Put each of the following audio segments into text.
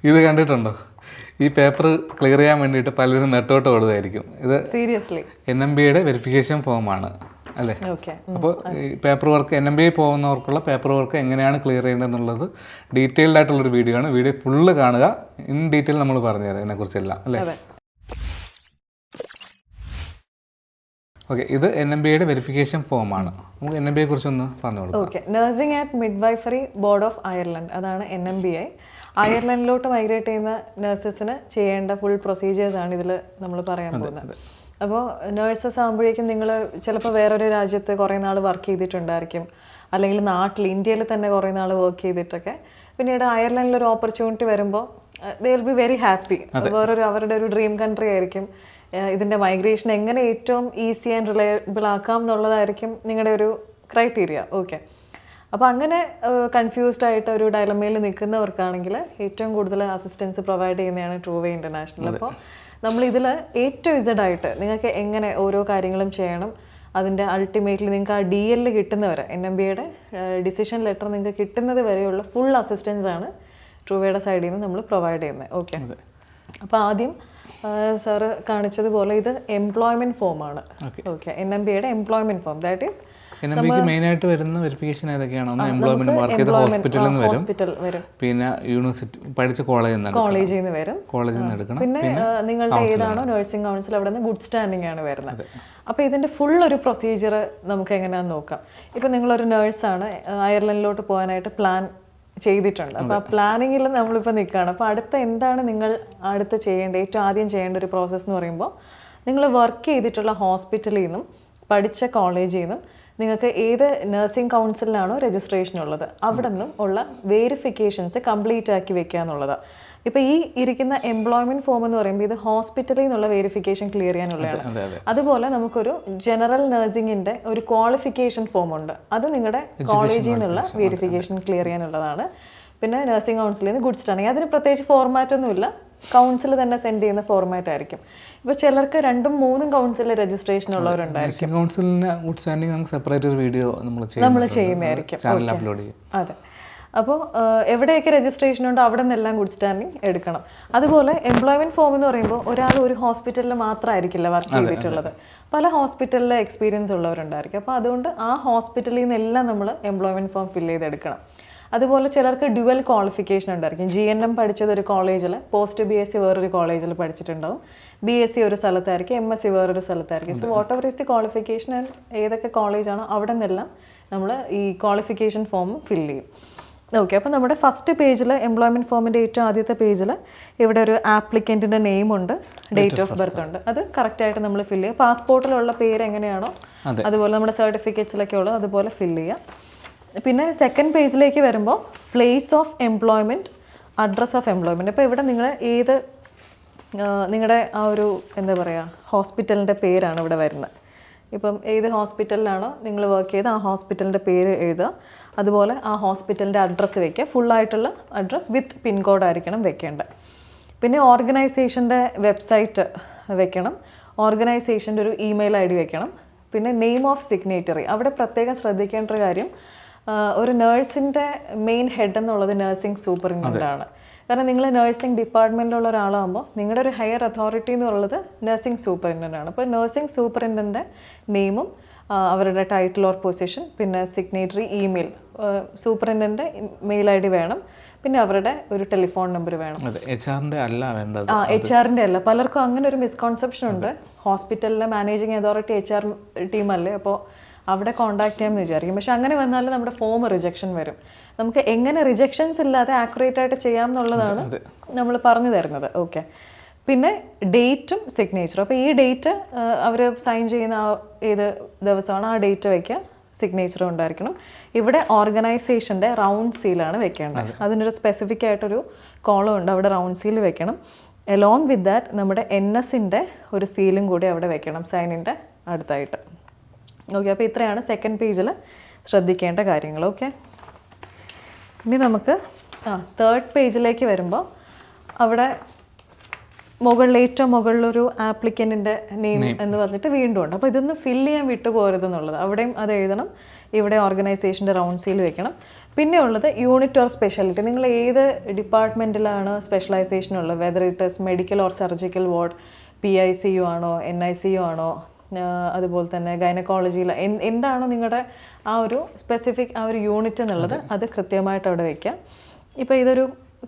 ഇത് കണ്ടിട്ടുണ്ടോ? ഈ പേപ്പർ ക്ലിയർ ചെയ്യാൻ വേണ്ടിയിട്ട് പലരും നെട്ടോട്ട് ഓടുകയായിരിക്കും. ഇത് സീരിയസ്ലി NMBയുടെ വെരിഫിക്കേഷൻ ഫോമാണ് അല്ലേ? അപ്പോൾ ഈ പേപ്പർ വർക്ക് NMBA പോകുന്നവർക്കുള്ള പേപ്പർ വർക്ക് എങ്ങനെയാണ് ക്ലിയർ ചെയ്യേണ്ടതെന്നുള്ളത് ഡീറ്റെയിൽഡ് ആയിട്ടുള്ളൊരു വീഡിയോ ആണ്. വീഡിയോ ഫുള്ള് കാണുക. ഇൻ ഡീറ്റെയിൽ നമ്മൾ പറഞ്ഞുതരാം ഇതിനെക്കുറിച്ചെല്ലാം അല്ലേ? ഓക്കെ, ഇത് NMBയുടെ വെരിഫിക്കേഷൻ ഫോമാണ്. നമുക്ക് NMBയെ കുറിച്ചൊന്ന് പറഞ്ഞു കൊടുക്കാം. Okay, nursing and midwifery board of Ireland, അതാണ് NMBI. അയർലൻഡിലോട്ട് മൈഗ്രേറ്റ് ചെയ്യുന്ന നഴ്സസിന് ചെയ്യേണ്ട ഫുൾ പ്രൊസീജിയേഴ്സാണ് ഇതിൽ നമ്മൾ പറയാൻ പോകുന്നത്. അപ്പോൾ നേഴ്സസ് ആകുമ്പോഴേക്കും നിങ്ങൾ ചിലപ്പോൾ വേറൊരു രാജ്യത്ത് കുറേ നാൾ വർക്ക് ചെയ്തിട്ടുണ്ടായിരിക്കും, അല്ലെങ്കിൽ നാട്ടിൽ ഇന്ത്യയിൽ തന്നെ കുറേ നാൾ വർക്ക് ചെയ്തിട്ടൊക്കെ പിന്നീട് അയർലൻഡിൽ ഒരു ഓപ്പർച്യൂണിറ്റി വരുമ്പോൾ they will be very happy. വേറൊരു അവരുടെ ഒരു ഡ്രീം കൺട്രി ആയിരിക്കും. ഇതിൻ്റെ മൈഗ്രേഷൻ എങ്ങനെ ഏറ്റവും ഈസി ആൻഡ് റിലയബിൾ ആക്കാം എന്നുള്ളതായിരിക്കും നിങ്ങളുടെ ഒരു ക്രൈറ്റീരിയ. ഓക്കെ, അപ്പോൾ അങ്ങനെ കൺഫ്യൂസ്ഡ് ആയിട്ട് ഒരു ഡയലമയിൽ നിൽക്കുന്നവർക്കാണെങ്കിൽ ഏറ്റവും കൂടുതൽ അസിസ്റ്റൻസ് പ്രൊവൈഡ് ചെയ്യുന്നതാണ് ട്രൂവേ ഇൻ്റർനാഷണൽ. അപ്പോൾ നമ്മളിതിൽ ഏറ്റവും ഇസഡായിട്ട് നിങ്ങൾക്ക് എങ്ങനെ ഓരോ കാര്യങ്ങളും ചെയ്യണം, അതിൻ്റെ അൾട്ടിമേറ്റ്ലി നിങ്ങൾക്ക് ആ DL കിട്ടുന്നവരെ, NMBയുടെ ഡിസിഷൻ ലെറ്റർ നിങ്ങൾക്ക് കിട്ടുന്നത് വരെയുള്ള ഫുൾ അസിസ്റ്റൻസ് ആണ് ട്രൂവേയുടെ സൈഡിൽ നിന്ന് നമ്മൾ പ്രൊവൈഡ് ചെയ്യുന്നത്. ഓക്കെ, അപ്പോൾ ആദ്യം സാറ് കാണിച്ചതുപോലെ ഇത് എംപ്ലോയ്മെന്റ് ഫോമാണ്. ഓക്കെ, NMBയുടെ എംപ്ലോയ്മെന്റ് ഫോം, ദാറ്റ് ഈസ് NMBക്ക് മെയിൻ ആയിട്ട് വരുന്ന വെരിഫിക്കേഷൻ ഏതൊക്കെയാണ്? ഒന്ന് എംപ്ലോയ്മെന്റ്, വർക്ക് ചെയ്ത ഹോസ്പിറ്റലിൽ നിന്ന് വരും, പിന്നെ യൂണിവേഴ്സിറ്റി പഠിച്ച കോളേജിൽ നിന്ന് വരും, കോളേജിൽ നിന്ന് എടുക്കണം, പിന്നെ നിങ്ങളുടെ ഏതാണോ നഴ്സിംഗ് കൗൺസിൽ അവിടെ നിന്ന് ഗുഡ് സ്റ്റാൻഡിംഗ് ആണ് വരുന്നത്. അപ്പോൾ ഇതിന്റെ ഫുൾ ഒരു പ്രൊസീജിയർ നമുക്ക് എങ്ങനെയാണെന്ന് നോക്കാം. ഇപ്പം നിങ്ങളൊരു നേഴ്സാണ്, അയർലൻഡിലോട്ട് പോകാനായിട്ട് പ്ലാൻ ചെയ്തിട്ടുണ്ട്. അപ്പോൾ ആ പ്ലാനിങ്ങിൽ നമ്മളിപ്പോൾ നിൽക്കുകയാണ്. അപ്പോൾ അടുത്ത എന്താണ് നിങ്ങൾ അടുത്ത് ചെയ്യേണ്ട, ഏറ്റവും ആദ്യം ചെയ്യേണ്ട ഒരു പ്രോസസ്സ് എന്ന് പറയുമ്പോൾ, നിങ്ങൾ വർക്ക് ചെയ്തിട്ടുള്ള ഹോസ്പിറ്റലിൽ നിന്നും പഠിച്ച കോളേജിൽ നിന്നും നിങ്ങൾക്ക് ഏത് നഴ്സിംഗ് കൗൺസിലാണോ രജിസ്ട്രേഷൻ ഉള്ളത് അവിടെ നിന്നും ഉള്ള വേരിഫിക്കേഷൻസ് കംപ്ലീറ്റ് ആക്കി വെക്കുക എന്നുള്ളതാണ്. ഇപ്പോൾ ഈ ഇരിക്കുന്ന എംപ്ലോയ്മെന്റ് ഫോം എന്ന് പറയുമ്പോൾ ഇത് ഹോസ്പിറ്റലിൽ നിന്നുള്ള വേരിഫിക്കേഷൻ ക്ലിയർ ചെയ്യാനുള്ളതാണ്. അതുപോലെ നമുക്കൊരു ജനറൽ നഴ്സിംഗിന്റെ ഒരു ക്വാളിഫിക്കേഷൻ ഫോം ഉണ്ട്, അത് നിങ്ങളുടെ കോളേജിൽ നിന്നുള്ള വേരിഫിക്കേഷൻ ക്ലിയർ ചെയ്യാനുള്ളതാണ്. പിന്നെ നഴ്സിംഗ് കൗൺസിലിൽ നിന്ന് ഗുഡ് സ്റ്റാൻഡിംഗ്, അതിന് പ്രത്യേകിച്ച് ഫോർമാറ്റ് ഒന്നുമില്ല, കൗൺസിൽ തന്നെ സെൻഡ് ചെയ്യുന്ന ഫോർമാറ്റ് ആയിരിക്കും. ഇപ്പോൾ ചിലർക്ക് 2ഉം 3ഉം കൗൺസിലിൽ രജിസ്ട്രേഷൻ ഉള്ളവരുണ്ടായിരിക്കും. കൗൺസിലിന് ഗുഡ് സ്റ്റാൻഡിംഗ് നമുക്ക് സെപ്പറേറ്റ് ഒരു വീഡിയോ നമ്മൾ ചെയ്യുന്നതായിരിക്കും. അപ്ലോഡ് ചെയ്യും. അതെ, അപ്പോൾ എവിടെയൊക്കെ രജിസ്ട്രേഷൻ ഉണ്ടോ അവിടെ നിന്നെല്ലാം ഗുഡ് സ്റ്റാൻഡിംഗ് എടുക്കണം. അതുപോലെ എംപ്ലോയ്മെന്റ് ഫോം എന്ന് പറയുമ്പോൾ ഒരാൾ ഒരു ഹോസ്പിറ്റലിൽ മാത്രമായിരിക്കില്ല വർക്ക് ചെയ്തിട്ടുള്ളത്, പല ഹോസ്പിറ്റലിലെ എക്സ്പീരിയൻസ് ഉള്ളവരുണ്ടായിരിക്കും. അപ്പോൾ അതുകൊണ്ട് ആ ഹോസ്പിറ്റലിൽ നിന്നെല്ലാം നമ്മൾ എംപ്ലോയ്മെന്റ് ഫോം ഫില്ല് ചെയ്തെടുക്കണം. അതുപോലെ ചിലർക്ക് ഡ്യുവൽ ക്വാളിഫിക്കേഷൻ ഉണ്ടായിരിക്കും. GNM പഠിച്ചത് ഒരു കോളേജിൽ, പോസ്റ്റ് BSc വേറൊരു കോളേജിൽ പഠിച്ചിട്ടുണ്ടാവും, BSc ഒരു സ്ഥലത്തായിരിക്കും, MSc വേറൊരു സ്ഥലത്തായിരിക്കും. So whatever is the qualification and ഏതൊക്കെ കോളേജാണോ അവിടെ നിന്നെല്ലാം നമ്മൾ ഈ ക്വാളിഫിക്കേഷൻ ഫോം ഫില്ല് ചെയ്യും. ഓക്കെ, അപ്പോൾ നമ്മുടെ ഫസ്റ്റ് പേജിൽ എംപ്ലോയ്മെൻറ്റ് ഫോമിൻ്റെ ഏറ്റവും ആദ്യത്തെ പേജിൽ ഇവിടെ ഒരു ആപ്ലിക്കൻറ്റിൻ്റെ നെയിമുണ്ട്, ഡേറ്റ് ഓഫ് ബർത്ത് ഉണ്ട്, അത് കറക്റ്റായിട്ട് നമ്മൾ ഫില്ല് ചെയ്യുക. പാസ്പോർട്ടിലുള്ള പേര് എങ്ങനെയാണോ അതുപോലെ നമ്മുടെ സർട്ടിഫിക്കറ്റ്സിലൊക്കെ ഉള്ളത് അതുപോലെ ഫില്ല് ചെയ്യുക. പിന്നെ സെക്കൻഡ് പേജിലേക്ക് വരുമ്പോൾ place of employment, address of employment. അപ്പോൾ ഇവിടെ നിങ്ങൾ ഏത് നിങ്ങളുടെ ആ ഒരു എന്താ പറയുക ഹോസ്പിറ്റലിൻ്റെ പേരാണ് ഇവിടെ വരുന്നത്. ഇപ്പം ഏത് ഹോസ്പിറ്റലിലാണോ നിങ്ങൾ വർക്ക് ചെയ്ത് ആ ഹോസ്പിറ്റലിൻ്റെ പേര് എഴുതുക, അതുപോലെ ആ ഹോസ്പിറ്റലിൻ്റെ അഡ്രസ്സ് വയ്ക്കുക, ഫുള്ളായിട്ടുള്ള അഡ്രസ്സ് വിത്ത് പിൻകോഡ് ആയിരിക്കണം വെക്കേണ്ടത്. പിന്നെ ഓർഗനൈസേഷൻ്റെ വെബ്സൈറ്റ് വെക്കണം, ഓർഗനൈസേഷൻ്റെ ഒരു ഇമെയിൽ ID വെക്കണം. പിന്നെ നെയിം ഓഫ് സിഗ്നേറ്ററി, അവിടെ പ്രത്യേകം ശ്രദ്ധിക്കേണ്ട ഒരു കാര്യം, ഒരു നേഴ്സിൻ്റെ മെയിൻ ഹെഡ് എന്നുള്ളത് നഴ്സിംഗ് സൂപ്പറിൻറ്റൻഡൻ്റ് ആണ്. കാരണം നിങ്ങൾ നഴ്സിംഗ് ഡിപ്പാർട്ട്മെൻറ്റിലുള്ള ഒരാളാകുമ്പോൾ നിങ്ങളുടെ ഒരു ഹയർ അതോറിറ്റി എന്നുള്ളത് നഴ്സിംഗ് സൂപ്പറിൻറ്റൻ്റ് ആണ്. അപ്പോൾ നഴ്സിംഗ് സൂപ്പറിൻറ്റൻ്റെ നെയിമും അവരുടെ ടൈറ്റിൽ ഓർ പൊസിഷൻ, പിന്നെ സിഗ്നേറ്ററി, ഇമെയിൽ, സൂപ്പറിൻറ്റൻ്റെ മെയിൽ ID വേണം, പിന്നെ അവരുടെ ഒരു ടെലിഫോൺ നമ്പർ വേണം. HR-ൻ്റെ അല്ല, പലർക്കും അങ്ങനെ ഒരു മിസ്കോൺസെപ്ഷൻ ഉണ്ട്. ഹോസ്പിറ്റലിലെ മാനേജിങ് അതോറിറ്റി HR ടീമല്ലേ, അപ്പോൾ അവിടെ കോൺടാക്ട് ചെയ്യാമെന്ന് വിചാരിക്കും. പക്ഷെ അങ്ങനെ വന്നാൽ നമ്മുടെ ഫോം റിജക്ഷൻ വരും. നമുക്ക് എങ്ങനെ റിജക്ഷൻസ് ഇല്ലാതെ ആക്യുറേറ്റ് ആയിട്ട് ചെയ്യാം എന്നുള്ളതാണ് നമ്മൾ പറഞ്ഞു തരുന്നത്. ഓക്കെ, പിന്നെ ഡേറ്റും സിഗ്നേച്ചറും. അപ്പോൾ ഈ ഡേറ്റ് അവർ സൈൻ ചെയ്യുന്ന ഏത് ദിവസമാണ് ആ ഡേറ്റ് വയ്ക്കുക, സിഗ്നേച്ചറും ഉണ്ടായിരിക്കണം. ഇവിടെ ഓർഗനൈസേഷൻ്റെ റൗണ്ട് സീലാണ് വെക്കേണ്ടത്, അതിനൊരു സ്പെസിഫിക് ആയിട്ടൊരു കോളം ഉണ്ട്, അവിടെ റൗണ്ട് സീൽ വെക്കണം. എലോങ് വിത്ത് ദാറ്റ് നമ്മുടെ NS-ൻ്റെ ഒരു സീലും കൂടി അവിടെ വെക്കണം, സൈനിൻ്റെ അടുത്തായിട്ട്. ഓക്കെ, അപ്പോൾ ഇത്രയാണ് സെക്കൻഡ് പേജിൽ ശ്രദ്ധിക്കേണ്ട കാര്യങ്ങൾ. ഓക്കെ, ഇനി നമുക്ക് തേർഡ് പേജിലേക്ക് വരുമ്പോൾ അവിടെ ഏറ്റവും മുകളിലൊരു ആപ്ലിക്കൻറ്റിൻ്റെ നെയിം എന്ന് പറഞ്ഞിട്ട് വീണ്ടും ഉണ്ട്. അപ്പോൾ ഇതൊന്ന് ഫില്ല് ചെയ്യാൻ വിട്ടുപോകരുതെന്നുള്ളത്, അവിടെയും അത് എഴുതണം. ഇവിടെ ഓർഗനൈസേഷൻ്റെ റൗണ്ട് സീൽ വെക്കണം. പിന്നെ ഉള്ളത് യൂണിറ്റ് ഓർ സ്പെഷ്യാലിറ്റി. നിങ്ങൾ ഏത് ഡിപ്പാർട്ട്മെൻറ്റിലാണ് സ്പെഷ്യലൈസേഷൻ ഉള്ളത്, whether it is medical or surgical ward, PICU ആണോ, NICU ആണോ, അതുപോലെ തന്നെ ഗൈനക്കോളജിയിൽ എന്താണോ നിങ്ങളുടെ ആ ഒരു സ്പെസിഫിക് ആ ഒരു യൂണിറ്റ് എന്നുള്ളത് അത് കൃത്യമായിട്ട് അവിടെ വയ്ക്കുക. ഇപ്പോൾ ഇതൊരു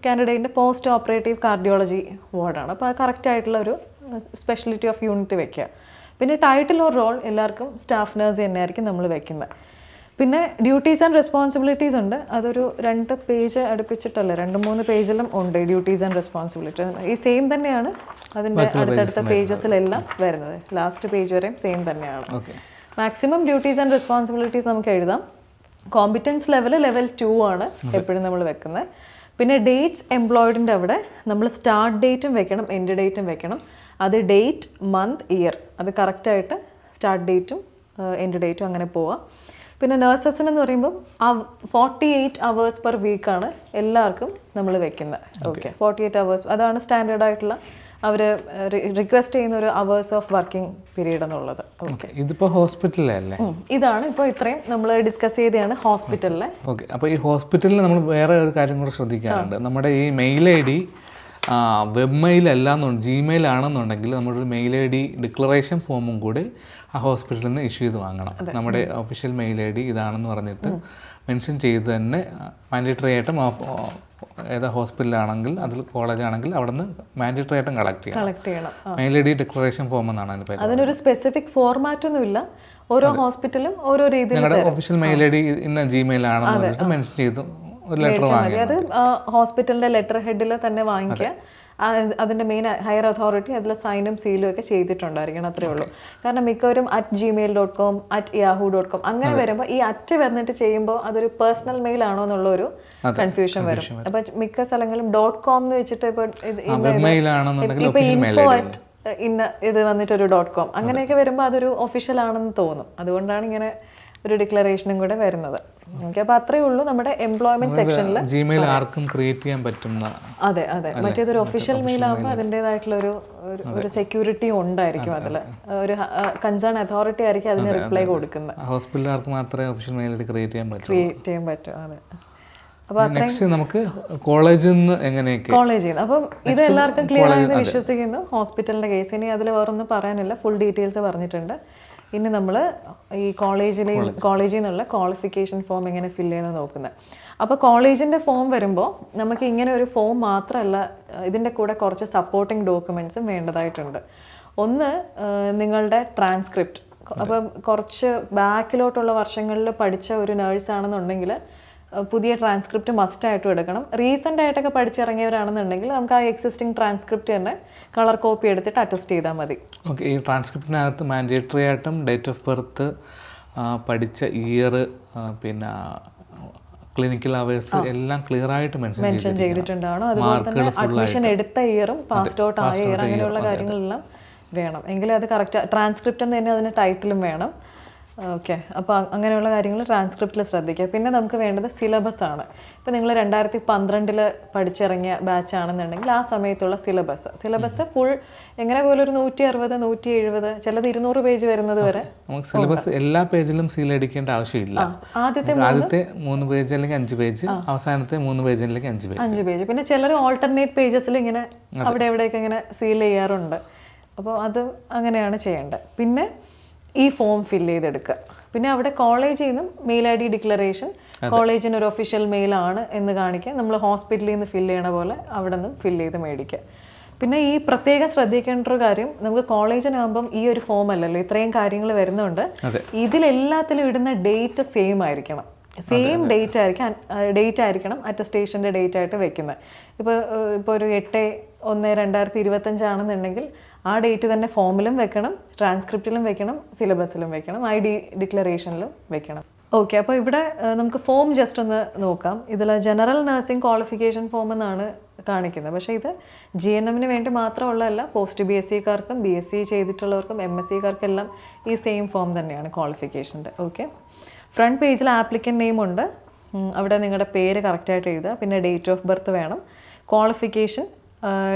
കാൻഡിഡേറ്റിൻ്റെ പോസ്റ്റ് ഓപ്പറേറ്റീവ് കാർഡിയോളജി വാർഡാണ്. അപ്പോൾ അത് കറക്റ്റായിട്ടുള്ള ഒരു സ്പെഷ്യാലിറ്റി ഓഫ് യൂണിറ്റ് വെക്കുക. പിന്നെ ടൈറ്റിൽ ഓർ റോൾ എല്ലാവർക്കും സ്റ്റാഫ് നഴ്സ് തന്നെയായിരിക്കും നമ്മൾ വെക്കുന്നത്. പിന്നെ ഡ്യൂട്ടീസ് ആൻഡ് റെസ്പോൺസിബിലിറ്റീസ് ഉണ്ട്. അതൊരു 2 പേജ് അടുപ്പിച്ചിട്ടല്ലേ, 2-3 പേജിലും ഉണ്ട് ഡ്യൂട്ടീസ് ആൻഡ് റെസ്പോൺസിബിലിറ്റി. ഈ സെയിം തന്നെയാണ് അതിൻ്റെ അടുത്തടുത്ത പേജസിലെല്ലാം വരുന്നത്. ലാസ്റ്റ് പേജ് വരെയും സെയിം തന്നെയാണ്. മാക്സിമം ഡ്യൂട്ടീസ് ആൻഡ് റെസ്പോൺസിബിലിറ്റീസ് നമുക്ക് എഴുതാം. കോമ്പിറ്റൻസ് ലെവൽ 2 ആണ് എപ്പോഴും നമ്മൾ വെക്കുന്നത്. പിന്നെ ഡേറ്റ്സ് എംപ്ലോയിഡിൻ്റെ അവിടെ നമ്മൾ സ്റ്റാർട്ട് ഡേറ്റും വെക്കണം, എൻഡ് ഡേറ്റും വെക്കണം. അത് ഡേറ്റ്, മന്ത്, ഇയർ അത് കറക്റ്റായിട്ട് സ്റ്റാർട്ട് ഡേറ്റും എൻഡ് ഡേറ്റും അങ്ങനെ പോവാം. പിന്നെ നഴ്സസിന് എന്ന് പറയുമ്പം 48 hours പെർ വീക്കാണ് എല്ലാവർക്കും നമ്മൾ വെക്കുന്നത്. ഓക്കെ, 48 hours അതാണ് സ്റ്റാൻഡേർഡ് ആയിട്ടുള്ള അവർ റിക്വസ്റ്റ് ചെയ്യുന്ന ഒരു അവേഴ്സ് ഓഫ് വർക്കിംഗ് പീരീഡ് എന്നുള്ളത്. ഓക്കെ, ഇതിപ്പോൾ ഹോസ്പിറ്റലിലല്ലേ? ഇതാണ് ഇപ്പോൾ ഇത്രയും നമ്മൾ ഡിസ്കസ് ചെയ്തതാണ് ഹോസ്പിറ്റലിലെ. ഓക്കെ, അപ്പോൾ ഈ ഹോസ്പിറ്റലിൽ നമ്മൾ വേറെ ഒരു കാര്യം കൂടെ ശ്രദ്ധിക്കാറുണ്ട്. നമ്മുടെ ഈ മെയിൽ ID വെബ് മെയിൽ അല്ലാന്നുണ്ട് Gmail ആണെന്നുണ്ടെങ്കിൽ നമ്മളൊരു മെയിൽ ID ഡിക്ലറേഷൻ ഫോമും കൂടി ആ ഹോസ്പിറ്റലിൽ നിന്ന് ഇഷ്യൂ ചെയ്ത് വാങ്ങണം. നമ്മുടെ ഒഫീഷ്യൽ മെയിൽ ID ഇതാണെന്ന് പറഞ്ഞിട്ട് മെൻഷൻ ചെയ്ത് തന്നെ മാൻഡേറ്ററി ആയിട്ടും ഏതാ ഹോസ്പിറ്റലാണെങ്കിൽ അതിൽ കോളേജാണെങ്കിൽ അവിടെ നിന്ന് മാൻഡേറ്ററി ആയിട്ടും കളക്ട് ചെയ്യണം. മെയിൽ ID ഡിക്ലറേഷൻ ഫോം എന്നാണ് അതിന് പേര്. അതിനൊരു സ്പെസിഫിക് ഫോർമാറ്റ് ഒന്നും ഇല്ല. ഓരോ ഹോസ്പിറ്റലും ഓരോ രീതിയിൽ ഞങ്ങളുടെ ഒഫീഷ്യൽ മെയിൽ ID ഇന്ന Gmail ആണെന്ന് പറഞ്ഞിട്ട് മെൻഷൻ ചെയ്തു ഒരു ലെറ്റർ വാങ്ങി. അത് ഹോസ്പിറ്റലിന്റെ ലെറ്റർ ഹെഡിൽ തന്നെ വാങ്ങിക്കുക. അതിന്റെ മെയിൻ ഹയർ അതോറിറ്റി അതിൽ സൈനും സീലും ഒക്കെ ചെയ്തിട്ടുണ്ടായിരിക്കണം, അത്രേ ഉള്ളൂ. കാരണം മിക്കവരും @gmail.com @yahoo.com അങ്ങനെ വരുമ്പോൾ ഈ വന്നിട്ട് ചെയ്യുമ്പോൾ അതൊരു പേഴ്സണൽ മെയിൽ ആണോ എന്നുള്ള ഒരു കൺഫ്യൂഷൻ വരും. അപ്പൊ മിക്ക സ്ഥലങ്ങളും .com എന്ന് വെച്ചിട്ട് ഇപ്പൊ ഇന്ന ഇത് വന്നിട്ടൊരു .com അങ്ങനെയൊക്കെ വരുമ്പോൾ അതൊരു ഒഫീഷ്യൽ ആണെന്ന് തോന്നും. അതുകൊണ്ടാണ് ഇങ്ങനെ ഒരു ഡിക്ലറേഷനും കൂടെ വരുന്നത്. ഓക്കെ, അപ്പോൾ അത്രയേ ഉള്ളൂ നമ്മുടെ എംപ്ലോയ്മെന്റ് സെക്ഷനിൽ. Gmail ആർക്കും ക്രിയേറ്റ് ചെയ്യാൻ പറ്റുന്ന. അതെ, മറ്റേതൊരു ഒഫീഷ്യൽ മെയിൽ ആകുമ്പോൾ അതിൻ്റെതായിട്ടുള്ള ഒരു സെക്യൂരിറ്റി ഉണ്ടായിരിക്കും. അതിൽ ഒരു കൺസേൺ അതോറിറ്റി ആയിരിക്കും അതിന് റിപ്ലൈ കൊടുക്കുന്നത്. ഹോസ്പിറ്റലുകാർക്ക് മാത്രമേ ഒഫീഷ്യൽ മെയിൽ ക്രിയേറ്റ് ചെയ്യാൻ പറ്റൂ. അതെ. നെക്സ്റ്റ് നമുക്ക് കോളേജിൽ നിന്ന് എങ്ങനെയൊക്കെ? കോളേജിൽ നിന്ന് അപ്പം ഇത് എല്ലാവർക്കും ക്ലിയർ ആയെന്ന് വിശ്വസിക്കുന്നു. ഹോസ്പിറ്റലിന്റെ കേസ് ഇനി അതിൽ വേറൊന്നും പറയാനില്ല, ഫുൾ ഡീറ്റെയിൽസ് പറഞ്ഞിട്ടുണ്ട്. ഇനി നമ്മൾ ഈ കോളേജിൽ നിന്നുള്ള ക്വാളിഫിക്കേഷൻ ഫോം എങ്ങനെ ഫില്ല് ചെയ്യുന്നത് നോക്കുന്നത്. അപ്പോൾ കോളേജിൻ്റെ ഫോം വരുമ്പോൾ നമുക്ക് ഇങ്ങനെ ഒരു ഫോം മാത്രമല്ല, ഇതിൻ്റെ കൂടെ കുറച്ച് സപ്പോർട്ടിംഗ് ഡോക്യുമെൻറ്റ്സും വേണ്ടതായിട്ടുണ്ട്. ഒന്ന്, നിങ്ങളുടെ ട്രാൻസ്ക്രിപ്റ്റ്. അപ്പം കുറച്ച് ബാക്കിലോട്ടുള്ള വർഷങ്ങളിൽ പഠിച്ച ഒരു നേഴ്സാണെന്നുണ്ടെങ്കിൽ പുതിയ ട്രാൻസ്ക്രിപ്റ്റ് മസ്റ്റായിട്ടും എടുക്കണം. റീസെൻ്റ് ആയിട്ടൊക്കെ പഠിച്ചിറങ്ങിയവരാണെന്നുണ്ടെങ്കിൽ നമുക്ക് ആ എക്സിസ്റ്റിംഗ് ട്രാൻസ്ക്രിപ്റ്റ് തന്നെ കളർ കോപ്പി എടുത്തിട്ട് അറ്റസ്റ്റ് ചെയ്താൽ മതി. ഓക്കെ, ഈ ട്രാൻസ്ക്രിപ്റ്റിനകത്ത് മാൻഡേറ്ററി ആയിട്ടും ഡേറ്റ് ഓഫ് ബർത്ത്, പഠിച്ച ഇയർ, പിന്നെ ക്ലിനിക്കൽ അവേഴ്സ് എല്ലാം ക്ലിയർ ആയിട്ട് മെൻഷൻ ചെയ്തിട്ടുണ്ടാവണം. അതുപോലെ തന്നെ അഡ്മിഷൻ എടുത്ത ഇയറും പാസ്ഡ് ഔട്ട് ആയ ഇയർ അങ്ങനെയുള്ള കാര്യങ്ങളെല്ലാം വേണം. എങ്കിലേ അത് കറക്റ്റ് ട്രാൻസ്ക്രിപ്റ്റ് എന്ന് തന്നെ അതിന് ടൈറ്റിലും വേണം. ഓക്കെ, അപ്പോൾ അങ്ങനെയുള്ള കാര്യങ്ങൾ ട്രാൻസ്ക്രിപ്റ്റിൽ ശ്രദ്ധിക്കുക. പിന്നെ നമുക്ക് വേണ്ടത് സിലബസ് ആണ്. ഇപ്പോൾ നിങ്ങൾ 2012 പഠിച്ചിറങ്ങിയ ബാച്ച് ആണെന്നുണ്ടെങ്കിൽ ആ സമയത്തുള്ള സിലബസ് ഫുൾ എങ്ങനെ പോലെ ഒരു 160, 170, ചിലത് 200 പേജ് വരുന്നത് വരെ. നമുക്ക് സിലബസ് എല്ലാ പേജിലും സീൽ അടിക്കേണ്ട ആവശ്യമില്ല. ആദ്യത്തെ 3 പേജ് അല്ലെങ്കിൽ 5 പേജ്, അവസാനത്തെ 3 പേജ് അല്ലെങ്കിൽ 5 പേജ്. പിന്നെ ചിലർ ഓൾട്ടർനേറ്റ് പേജസിൽ ഇങ്ങനെ അവിടെ എവിടെയൊക്കെ ഇങ്ങനെ സീൽ ചെയ്യാറുണ്ട്. അപ്പോൾ അത് അങ്ങനെയാണ് ചെയ്യേണ്ടത്. പിന്നെ ഈ ഫോം ഫില്ല് ചെയ്തെടുക്കുക. പിന്നെ അവിടെ കോളേജിൽ നിന്നും മെയിൽ ID ഡിക്ലറേഷൻ, കോളേജിന് ഒരു ഒഫീഷ്യൽ മെയിലാണ് എന്ന് കാണിക്കുക. നമ്മൾ ഹോസ്പിറ്റലിൽ നിന്ന് ഫില്ല് ചെയ്യണ പോലെ അവിടെ നിന്നും ഫില്ല് ചെയ്ത് മേടിക്കുക. പിന്നെ ഈ പ്രത്യേകം ശ്രദ്ധിക്കേണ്ട ഒരു കാര്യം, നമുക്ക് കോളേജിനാകുമ്പം ഈ ഒരു ഫോം അല്ലല്ലോ, ഇത്രയും കാര്യങ്ങൾ വരുന്നുണ്ട്. ഇതിലെല്ലാത്തിലും ഇടുന്ന ഡേറ്റ് സെയിം ആയിരിക്കണം. സെയിം ഡേറ്റ് ആയിരിക്കണം അറ്റസ്റ്റേഷൻ്റെ ഡേറ്റ് ആയിട്ട് വെക്കുന്നത്. ഇപ്പോൾ ഒരു 8/1/2025 ആണെന്നുണ്ടെങ്കിൽ ആ ഡേറ്റ് തന്നെ ഫോമിലും വെക്കണം, ട്രാൻസ്ക്രിപ്റ്റിലും വെക്കണം, സിലബസിലും വെക്കണം, ID ഡിക്ലറേഷനിലും വെക്കണം. ഓക്കെ, അപ്പോൾ ഇവിടെ നമുക്ക് ഫോം ജസ്റ്റ് ഒന്ന് നോക്കാം. ഇതിൽ ജനറൽ നഴ്സിംഗ് ക്വാളിഫിക്കേഷൻ ഫോം എന്നാണ് കാണിക്കുന്നത്. പക്ഷേ ഇത് GNM വേണ്ടി മാത്രമുള്ളതല്ല, പോസ്റ്റ് BSc-കാർക്കും BSc ചെയ്തിട്ടുള്ളവർക്കും MSc-കാർക്കെല്ലാം ഈ സെയിം ഫോം തന്നെയാണ് ക്വാളിഫിക്കേഷൻ്റെ. ഓക്കെ, ഫ്രണ്ട് പേജിൽ ആപ്ലിക്കൻ്റ് നെയിം ഉണ്ട്, അവിടെ നിങ്ങളുടെ പേര് കറക്റ്റായിട്ട് എഴുതുക. പിന്നെ ഡേറ്റ് ഓഫ് ബർത്ത് വേണം, ക്വാളിഫിക്കേഷൻ,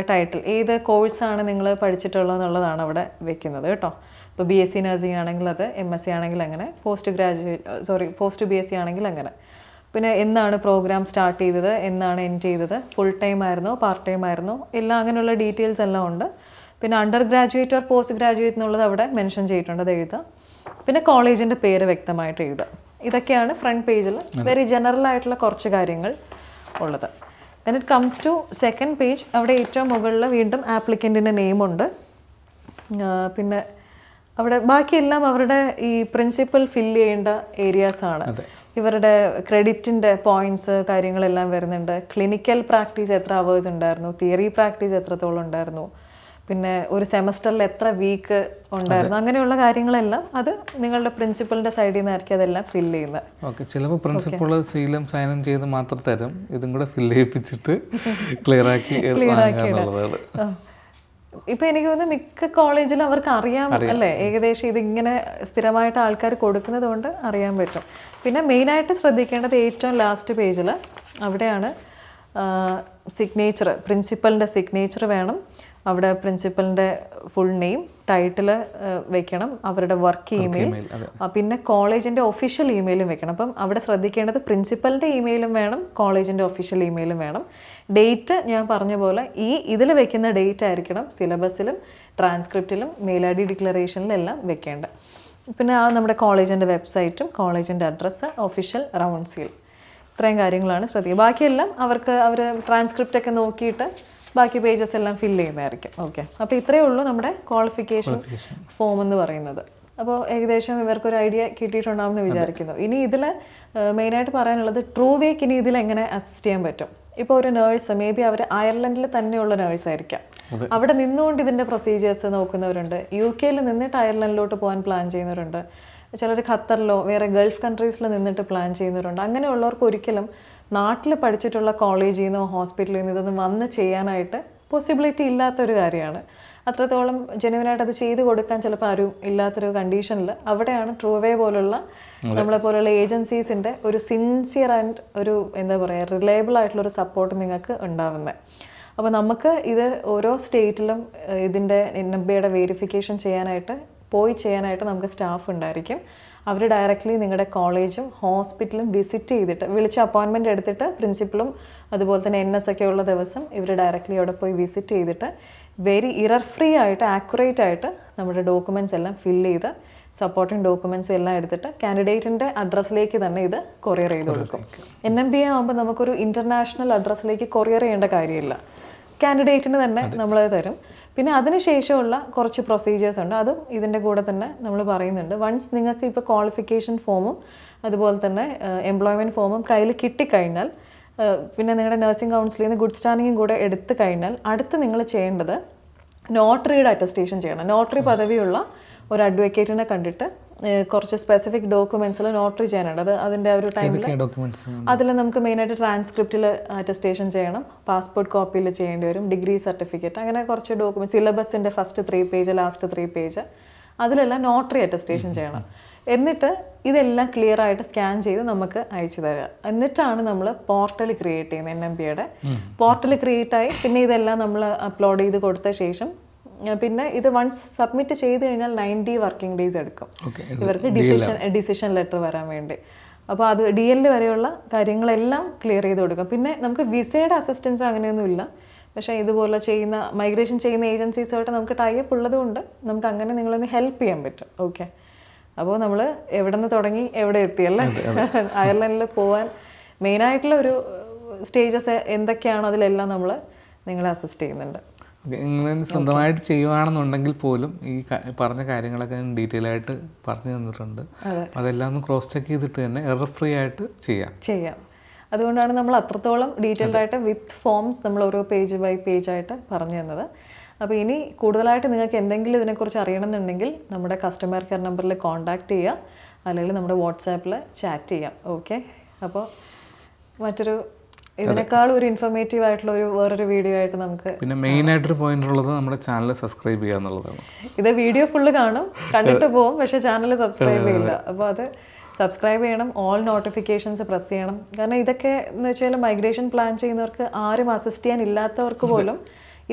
ടൈറ്റിൽ, ഏത് കോഴ്സാണ് നിങ്ങൾ പഠിച്ചിട്ടുള്ളത് എന്നുള്ളതാണ് അവിടെ വെക്കുന്നത് കേട്ടോ. ഇപ്പോൾ BSc നഴ്സിംഗ് ആണെങ്കിൽ അത്, MSc ആണെങ്കിൽ അങ്ങനെ, പോസ്റ്റ് BSc ആണെങ്കിൽ അങ്ങനെ. പിന്നെ എന്നാണ് പ്രോഗ്രാം സ്റ്റാർട്ട് ചെയ്തത്, എന്നാണ് എൻഡ് ചെയ്തത്, ഫുൾ ടൈം ആയിരുന്നോ പാർട്ട് ടൈം ആയിരുന്നോ, എല്ലാം അങ്ങനെയുള്ള ഡീറ്റെയിൽസ് എല്ലാം ഉണ്ട്. പിന്നെ under graduate or post graduate എന്നുള്ളത് അവിടെ മെൻഷൻ ചെയ്തിട്ടുണ്ട്, അത് എഴുതുക. പിന്നെ കോളേജിൻ്റെ പേര് വ്യക്തമായിട്ട് എഴുതുക. ഇതൊക്കെയാണ് ഫ്രണ്ട് പേജിൽ വെരി ജനറൽ ആയിട്ടുള്ള കുറച്ച് കാര്യങ്ങൾ ഉള്ളത്. When it comes to second page, അവിടെ ഏറ്റവും മുകളിൽ വീണ്ടും ആപ്ലിക്കൻറ്റിൻ്റെ നെയിമുണ്ട്. പിന്നെ അവിടെ ബാക്കിയെല്ലാം അവരുടെ ഈ പ്രിൻസിപ്പൽ ഫില്ല് ചെയ്യേണ്ട ഏരിയാസാണ്. ഇവരുടെ ക്രെഡിറ്റിൻ്റെ പോയിന്റ്സ് കാര്യങ്ങളെല്ലാം വരുന്നുണ്ട്. ക്ലിനിക്കൽ പ്രാക്ടീസ് എത്ര അവേഴ്സ് ഉണ്ടായിരുന്നു, തിയറി പ്രാക്ടീസ് എത്രത്തോളം ഉണ്ടായിരുന്നു, പിന്നെ ഒരു സെമസ്റ്ററിൽ എത്ര വീക്ക് ഉണ്ടായിരുന്നു, അങ്ങനെയുള്ള കാര്യങ്ങളെല്ലാം അത് നിങ്ങളുടെ പ്രിൻസിപ്പലിൻ്റെ സൈഡിൽ നിന്നായിരിക്കും അതെല്ലാം ഫില്ല് ചെയ്യുന്നത്. ഓക്കെ, ചിലപ്പോൾ പ്രിൻസിപ്പൾ സീലും സൈനും ചെയ്ത് മാത്രം തരും, ഇതും കൂടെ ഫില്ല് ചെയ്യിപ്പിച്ചിട്ട് ക്ലിയർ ആക്കി എന്നുള്ളതാണ്. ഇപ്പം എനിക്ക് തോന്നുന്നു മിക്ക കോളേജിലും അവർക്ക് അറിയാം അല്ലേ, ഏകദേശം ഇതിങ്ങനെ സ്ഥിരമായിട്ട് ആൾക്കാർ കൊടുക്കുന്നത് കൊണ്ട് അറിയാൻ പറ്റും. പിന്നെ മെയിനായിട്ട് ശ്രദ്ധിക്കേണ്ടത് ഏറ്റവും ലാസ്റ്റ് പേജിൽ അവിടെയാണ് സിഗ്നേച്ചർ, പ്രിൻസിപ്പലിൻ്റെ സിഗ്നേച്ചർ വേണം. അവിടെ പ്രിൻസിപ്പലിൻ്റെ ഫുൾ നെയിം, ടൈറ്റിൽ വെക്കണം, അവരുടെ വർക്ക് ഇമെയിൽ, പിന്നെ കോളേജിൻ്റെ ഒഫീഷ്യൽ ഇമെയിലും വെക്കണം. അപ്പം അവിടെ ശ്രദ്ധിക്കേണ്ടത് പ്രിൻസിപ്പലിൻ്റെ ഇമെയിലും വേണം, കോളേജിൻ്റെ ഒഫീഷ്യൽ ഇമെയിലും വേണം. ഡേറ്റ് ഞാൻ പറഞ്ഞ പോലെ ഇതിൽ വെക്കുന്ന ഡേറ്റ് ആയിരിക്കണം സിലബസിലും ട്രാൻസ്ക്രിപ്റ്റിലും മെയിൽ ID ഡിക്ലറേഷനിലും എല്ലാം വെക്കേണ്ടത്. പിന്നെ നമ്മുടെ കോളേജിൻ്റെ വെബ്സൈറ്റും കോളേജിൻ്റെ അഡ്രസ്സ്, ഒഫീഷ്യൽ റൗണ്ട് സീൽ, ഇത്രയും കാര്യങ്ങളാണ് ശ്രദ്ധിക്കുക. ബാക്കിയെല്ലാം അവർ ട്രാൻസ്ക്രിപ്റ്റൊക്കെ നോക്കിയിട്ട് ബാക്കി പേജസ് എല്ലാം ഫില്ല് ചെയ്യുന്നതായിരിക്കും. ഓക്കെ, അപ്പോൾ ഇത്രയേ ഉള്ളൂ നമ്മുടെ ക്വാളിഫിക്കേഷൻ ഫോം എന്ന് പറയുന്നത്. അപ്പോൾ ഏകദേശം ഇവർക്കൊരു ഐഡിയ കിട്ടിയിട്ടുണ്ടാവുമെന്ന് വിചാരിക്കുന്നു. ഇനി ഇതിൽ മെയിനായിട്ട് പറയാനുള്ളത് ട്രൂ വേക്ക് ഇനി ഇതിൽ എങ്ങനെ അസിസ്റ്റ് ചെയ്യാൻ പറ്റും. ഇപ്പോൾ ഒരു നേഴ്സ് മേ ബി അവർ അയർലൻഡിൽ തന്നെയുള്ള നേഴ്സായിരിക്കാം, അവിടെ നിന്നുകൊണ്ട് ഇതിൻ്റെ പ്രൊസീജിയേഴ്സ് നോക്കുന്നവരുണ്ട്. UK നിന്നിട്ട് അയർലൻഡിലോട്ട് പോകാൻ പ്ലാൻ ചെയ്യുന്നവരുണ്ട്, ചിലർ ഖത്തറിലോ വേറെ ഗൾഫ് കൺട്രീസിൽ നിന്നിട്ട് പ്ലാൻ ചെയ്യുന്നവരുണ്ട്. അങ്ങനെയുള്ളവർക്ക് ഒരിക്കലും നാട്ടിൽ പഠിച്ചിട്ടുള്ള കോളേജിൽ നിന്നോ ഹോസ്പിറ്റലിൽ നിന്ന് ഇതൊന്നും വന്ന് ചെയ്യാനായിട്ട് പോസിബിലിറ്റി ഇല്ലാത്തൊരു കാര്യമാണ്. അത്രത്തോളം ജെനുവിനായിട്ട് അത് ചെയ്ത് കൊടുക്കാൻ ചിലപ്പോൾ ആരും ഇല്ലാത്തൊരു കണ്ടീഷനിൽ അവിടെയാണ് ട്രൂവേ പോലുള്ള നമ്മളെ പോലുള്ള ഏജൻസീസിൻ്റെ ഒരു സിൻസിയർ ആൻഡ് ഒരു എന്താ പറയുക റിലയബിൾ ആയിട്ടുള്ളൊരു സപ്പോർട്ട് നിങ്ങൾക്ക് ഉണ്ടാവുന്നത്. അപ്പോൾ നമുക്ക് ഇത് ഓരോ സ്റ്റേറ്റിലും ഇതിൻ്റെ NMBയുടെ വെരിഫിക്കേഷൻ ചെയ്യാനായിട്ട് നമുക്ക് സ്റ്റാഫ് ഉണ്ടായിരിക്കും. അവർ ഡയറക്റ്റ്ലി നിങ്ങളുടെ കോളേജും ഹോസ്പിറ്റലും വിസിറ്റ് ചെയ്തിട്ട് വിളിച്ച് അപ്പോയിൻമെൻറ്റ് എടുത്തിട്ട് പ്രിൻസിപ്പളും അതുപോലെ തന്നെ NS ഒക്കെ ഉള്ള ദിവസം ഇവർ ഡയറക്റ്റ്ലി അവിടെ പോയി വിസിറ്റ് ചെയ്തിട്ട് വെരി ഇറർ ഫ്രീ ആയിട്ട് ആക്യുറേറ്റ് ആയിട്ട് നമ്മുടെ ഡോക്യുമെൻറ്റ്സ് എല്ലാം ഫില്ല് ചെയ്ത് സപ്പോർട്ടിങ് ഡോക്യുമെൻറ്റ്സും എല്ലാം എടുത്തിട്ട് കാൻഡിഡേറ്റിൻ്റെ അഡ്രസ്സിലേക്ക് തന്നെ ഇത് കൊറിയർ ചെയ്ത് കൊടുക്കും. NMBA ആകുമ്പോൾ നമുക്കൊരു ഇൻ്റർനാഷണൽ അഡ്രസ്സിലേക്ക് കൊറിയർ ചെയ്യേണ്ട കാര്യമില്ല, കാൻഡിഡേറ്റിന് തന്നെ നമ്മളത് തരും. പിന്നെ അതിനുശേഷമുള്ള കുറച്ച് പ്രൊസീജിയേഴ്സ് ഉണ്ട്, അതും ഇതിൻ്റെ കൂടെ തന്നെ നമ്മൾ പറയുന്നുണ്ട്. വൺസ് നിങ്ങൾക്ക് ഇപ്പോൾ ക്വാളിഫിക്കേഷൻ ഫോമും അതുപോലെ തന്നെ എംപ്ലോയ്മെൻറ്റ് ഫോമും കയ്യിൽ കിട്ടിക്കഴിഞ്ഞാൽ, പിന്നെ നിങ്ങളുടെ നഴ്സിംഗ് കൗൺസിലിൽ നിന്ന് ഗുഡ് സ്റ്റാൻഡിങ്ങും കൂടെ എടുത്തു കഴിഞ്ഞാൽ അടുത്ത് നിങ്ങൾ ചെയ്യേണ്ടത് നോട്ടറിയുടെ അറ്റസ്റ്റേഷൻ ചെയ്യണം. നോട്ടറി പദവിയുള്ള ഒരു അഡ്വക്കേറ്റിനെ കണ്ടിട്ട് കുറച്ച് സ്പെസിഫിക് ഡോക്യുമെന്റ്സിൽ നോട്ടറി ചെയ്യാനുണ്ട്. അത് അതിൻ്റെ ഒരു ടൈമിൽ അതിൽ നമുക്ക് മെയിനായിട്ട് ട്രാൻസ്ക്രിപ്റ്റിൽ അറ്റസ്റ്റേഷൻ ചെയ്യണം, പാസ്പോർട്ട് കോപ്പിയിൽ ചെയ്യേണ്ടി വരും, ഡിഗ്രി സർട്ടിഫിക്കറ്റ്, അങ്ങനെ കുറച്ച് ഡോക്യുമെൻറ്റ്സ്, സിലബസിൻ്റെ ഫസ്റ്റ് 3 പേജ് ലാസ്റ്റ് 3 പേജ് അതിലെല്ലാം നോട്ടറി അറ്റസ്റ്റേഷൻ ചെയ്യണം. എന്നിട്ട് ഇതെല്ലാം ക്ലിയർ ആയിട്ട് സ്കാൻ ചെയ്ത് നമുക്ക് അയച്ചു തരിക. എന്നിട്ടാണ് നമ്മൾ പോർട്ടൽ ക്രിയേറ്റ് ചെയ്യുന്നത്. NMBയുടെ പോർട്ടൽ ക്രിയേറ്റ് ആയി പിന്നെ ഇതെല്ലാം നമ്മൾ അപ്ലോഡ് ചെയ്ത് കൊടുത്ത ശേഷം പിന്നെ ഇത് വൺസ് സബ്മിറ്റ് ചെയ്ത് കഴിഞ്ഞാൽ 90 വർക്കിംഗ് ഡേയ്സ് എടുക്കും ഇവർക്ക് ഡിസിഷൻ ലെറ്റർ വരാൻ വേണ്ടി. അപ്പോൾ അത് DL വരെയുള്ള കാര്യങ്ങളെല്ലാം ക്ലിയർ ചെയ്ത് കൊടുക്കും. പിന്നെ നമുക്ക് വിസയുടെ അസിസ്റ്റൻസ് അങ്ങനെയൊന്നുമില്ല, പക്ഷേ ഇതുപോലെ ചെയ്യുന്ന മൈഗ്രേഷൻ ചെയ്യുന്ന ഏജൻസീസുമായിട്ട് നമുക്ക് ടൈപ്പ് ഉള്ളത് കൊണ്ട് നമുക്ക് അങ്ങനെ നിങ്ങളൊന്ന് ഹെൽപ്പ് ചെയ്യാൻ പറ്റും. ഓക്കെ, അപ്പോൾ നമ്മൾ എവിടെ നിന്ന് തുടങ്ങി എവിടെ എത്തിയല്ലേ. അയർലൻഡിൽ പോകാൻ മെയിനായിട്ടുള്ള ഒരു സ്റ്റേജസ് എന്തൊക്കെയാണോ അതിലെല്ലാം നമ്മൾ നിങ്ങളെ അസിസ്റ്റ് ചെയ്യുന്നുണ്ട്. നിങ്ങൾ സ്വന്തമായിട്ട് ചെയ്യുവാണെന്നുണ്ടെങ്കിൽ പോലും ഈ പറഞ്ഞ കാര്യങ്ങളൊക്കെ ഡീറ്റെയിൽ ആയിട്ട് പറഞ്ഞു തന്നിട്ടുണ്ട്. അതെല്ലാം ഒന്ന് ക്രോസ് ചെക്ക് ചെയ്തിട്ട് തന്നെ എറർ ഫ്രീ ആയിട്ട് ചെയ്യാം. അതുകൊണ്ടാണ് നമ്മൾ അത്രത്തോളം ഡീറ്റെയിൽഡ് ആയിട്ട് വിത്ത് ഫോംസ് നമ്മൾ ഓരോ പേജ് ബൈ പേജ് ആയിട്ട് പറഞ്ഞു തന്നത്. അപ്പോൾ ഇനി കൂടുതലായിട്ട് നിങ്ങൾക്ക് എന്തെങ്കിലും ഇതിനെക്കുറിച്ച് അറിയണമെന്നുണ്ടെങ്കിൽ നമ്മുടെ കസ്റ്റമർ കെയർ നമ്പറിൽ കോൺടാക്റ്റ് ചെയ്യുക, അല്ലെങ്കിൽ നമ്മുടെ വാട്സാപ്പിൽ ചാറ്റ് ചെയ്യാം. ഓക്കെ, അപ്പോൾ മറ്റൊരു ഇതിനേക്കാളും ഒരു ഇൻഫോർമേറ്റീവ് ആയിട്ടുള്ള വേറൊരു വീഡിയോ ആയിട്ട് നമുക്ക് പിന്നെ മെയിൻ ആയിട്ടൊരു പോയിന്റ് ഉള്ളത് നമ്മുടെ ചാനൽ സബ്സ്ക്രൈബ് ചെയ്യുക എന്നുള്ളതാണ്. ഇത് വീഡിയോ ഫുള്ള് കാണും, കണ്ടിട്ട് പോകും, പക്ഷേ ചാനൽ സബ്സ്ക്രൈബ് ചെയ്യില്ല. അപ്പോൾ അത് സബ്സ്ക്രൈബ് ചെയ്യണം, ഓൾ നോട്ടിഫിക്കേഷൻസ് പ്രസ് ചെയ്യണം. കാരണം ഇതൊക്കെ എന്ന് വെച്ചാൽ മൈഗ്രേഷൻ പ്ലാൻ ചെയ്യുന്നവർക്ക് ആരും അസിസ്റ്റ് ചെയ്യാൻ ഇല്ലാത്തവർക്ക് പോലും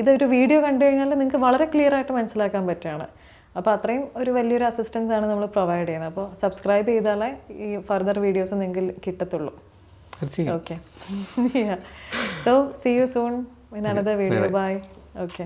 ഇതൊരു വീഡിയോ കണ്ടു കഴിഞ്ഞാൽ നിങ്ങൾക്ക് വളരെ ക്ലിയർ ആയിട്ട് മനസ്സിലാക്കാൻ പറ്റുകയാണ്. അപ്പോൾ അത്രയും ഒരു വലിയൊരു അസിസ്റ്റൻസ് ആണ് നമ്മൾ പ്രൊവൈഡ് ചെയ്യുന്നത്. അപ്പോൾ സബ്സ്ക്രൈബ് ചെയ്താലേ ഈ ഫർദർ വീഡിയോസ് നിങ്ങൾക്ക് കിട്ടത്തുള്ളൂ. Okay, so see you soon in another video. Bye. Okay.